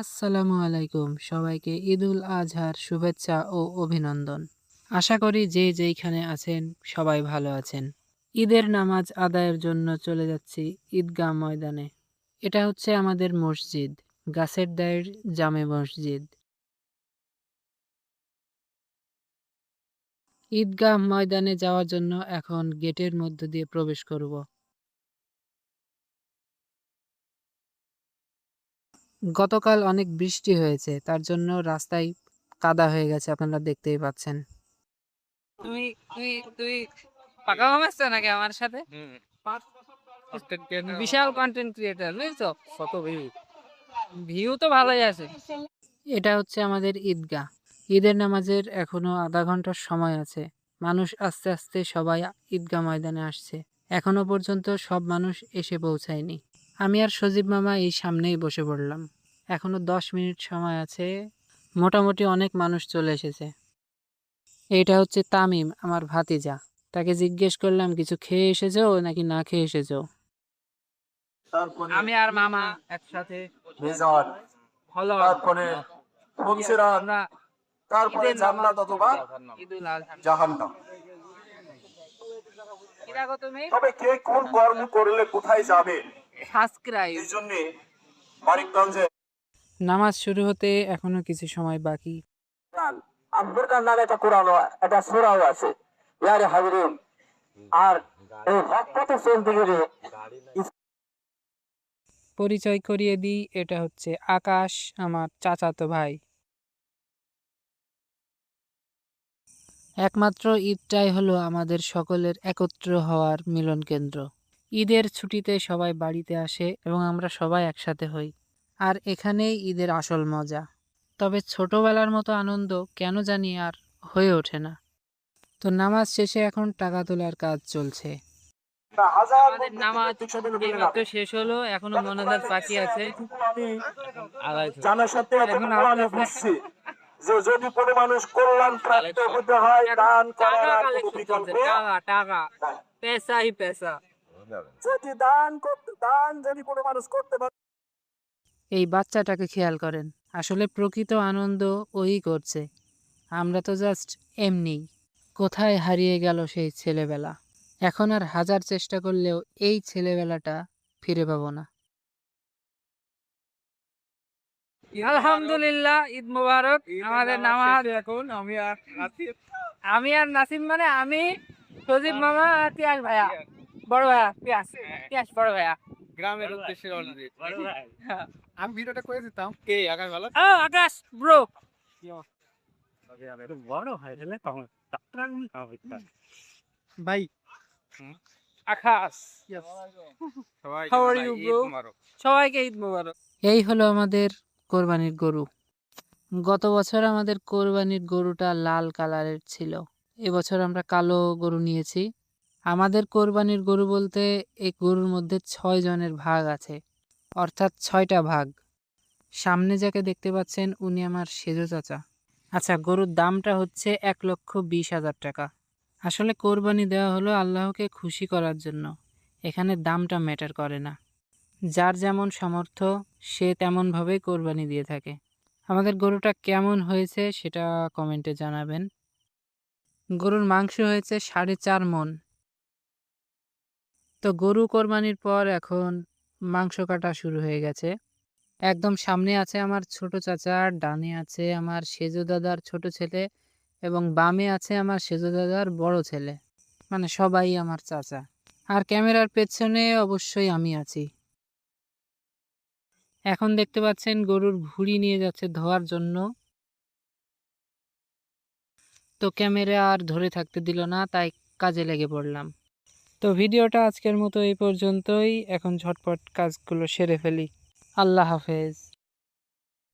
আসসালামু আলাইকুম সবাইকে ঈদুল আজহার শুভেচ্ছা ও অভিনন্দন। আশা করি যে যেইখানে আছেন সবাই ভালো আছেন। ঈদের নামাজ আদায়ের জন্য চলে যাচ্ছি ঈদগাহ ময়দানে। এটা হচ্ছে আমাদের মসজিদ, গাছের দায়ের জামে মসজিদ। ঈদগাহ ময়দানে যাওয়ার জন্য এখন গেটের মধ্য দিয়ে প্রবেশ করব। গতকাল অনেক বৃষ্টি হয়েছে, তার জন্য রাস্তায় কাদা হয়ে গেছে, আপনারা দেখতেই পাচ্ছেন। তুই তুই তুই পাকা মামাচ্ছ নাকি আমার সাথে? বিশাল কন্টেন্ট ক্রিয়েটার, বুঝছো? কত ভিউ, ভিউ তো ভালোই আছে। এটা হচ্ছে আমাদের ঈদগাহ। ঈদের নামাজের এখনো আধা ঘন্টার সময় আছে। মানুষ আস্তে আস্তে সবাই ঈদগাহ ময়দানে আসছে। এখনো পর্যন্ত সব মানুষ এসে পৌঁছায়নি। আমি আর সজীব মামা এই সামনেই বসে পড়লাম। এখনো 10 মিনিট সময় আছে। মোটামুটি অনেক মানুষ চলে এসেছে। এইটা হচ্ছে তামিম, আমার ভাতিজা। তাকে জিজ্ঞেস করলাম, কিছু খেয়ে এসেছো নাকি না খেয়ে এসেছো? আমি আর মামা একসাথে তারপরে বংশীরাত, আমরা তারপরে ঈদের নামাজ জান্নাত অথবা ঈদুল আজহা। জাহান্নাম। কিরা গো তুমি? তবে কে কোন কর্ম করলে কোথায় যাবে, সাবস্ক্রাইব। এই জন্য মানিকগঞ্জে নামাজ শুরু হতে এখনো কিছু সময় বাকি। আব্দুরকার নামে একটা কোরআন, একটা সূরাও আছে। ইয়ারে হাজরিন, আর এই হক পথে চলতে গেলে পরিচয় করিয়ে দিই, এটা হচ্ছে আকাশ, আমার চাচাতো ভাই। একমাত্র ঈদটাই হলো আমাদের সকলের একত্র হওয়ার মিলন কেন্দ্র। ঈদের ছুটিতে সবাই বাড়িতে আসে এবং আমরা সবাই একসাথে হই। আর এখানেই ঈদের আসল মজা। তবে ছোটবেলার মতো আনন্দ কেন জানি আর হয়ে ওঠে না। তো নামাজ শেষে এখন টাকা তোলার কাজ চলছে। হাজার আমাদের নামাজ এইমাত্র শেষ হলো, এখনো মোনাজাত বাকি আছে। জানার সাথে এখন কোরআনে বুঝছি যে যদি কোনো মানুষ কল্যাণ প্রাপ্ত হতে হয়, দান করার আর কোনো বিকল্প টাকা নাই। পেশা হি পেশা। যদি দান যদি কোনো মানুষ করতে পারে। এই বাচ্চাটাকে খেয়াল করেন, আসলে প্রকৃত আনন্দ ওই করছে, আমরা তো জাস্ট এমনি। কোথায় হারিয়ে গেল সেই ছেলেবেলা? এখন আর হাজার চেষ্টা করলেও এই ছেলেবেলাটা ফিরে পাবো না। আলহামদুলিল্লাহ, ঈদ মোবারক। আমাদের নামাজ এখন আমি আর নাসিম, মানে আমি, সজীব মামা আর পিয়াস ভাইয়া, বড় ভাইয়া, পিয়াস বড় ভাইয়া গ্রামের উদ্দেশ্যে রওনা দিয়েছি। আমি ভিডিওটা করে দিতাম। কে আকাশ ভালো? ও আকাশ ব্রো। বড় হয় রে কম। ভাই আকাশ, সবাই হাউ আর ইউ ব্রো? সবাইকে ঈদ মোবারক। এই হলো আমাদের কোরবানির গরু। গত বছর আমাদের কোরবানির গরুটা লাল কালারের ছিল। এবছর আমরা কালো গরু নিয়েছি। আমাদের কোরবানির গরু বলতে এই গরুর মধ্যে 6 জনের ভাগ আছে, অর্থাৎ 6টা ভাগ। সামনে যাকে দেখতে পাচ্ছেন উনি আমার সেজো চাচা। আচ্ছা, গরুর দামটা হচ্ছে 1,20,000 টাকা। আসলে কোরবানি দেওয়া হলো আল্লাহকে খুশি করার জন্য। এখানে দামটা ম্যাটার করে না। যার যেমন সামর্থ্য সে তেমনভাবেই কোরবানি দিয়ে থাকে। আমাদের গরুটা কেমন হয়েছে সেটা কমেন্টে জানাবেন। গরুর মাংস হয়েছে 4.5 মণ। তো গরু কোরবানির পর এখন মাংস কাটা শুরু হয়ে গেছে। একদম সামনে আছে আমার ছোট চাচা, ডানে আছে আমার সেজো দাদার ছোট ছেলে এবং বামে আছে আমার সেজো দাদার বড় ছেলে, মানে সবাই আমার চাচা। আর ক্যামেরার পেছনে অবশ্যই আমি আছি। এখন দেখতে পাচ্ছেন গরুর ভুঁড়ি নিয়ে যাচ্ছে ধোয়ার জন্য। তো ক্যামেরা আর ধরে থাকতে দিল না, তাই কাজে লেগে পড়লাম। তো ভিডিওটা আজকের মতো এই পর্যন্তই। এখন ঝটপট কাজগুলো সেরে ফেলি। আল্লাহ হাফেজ।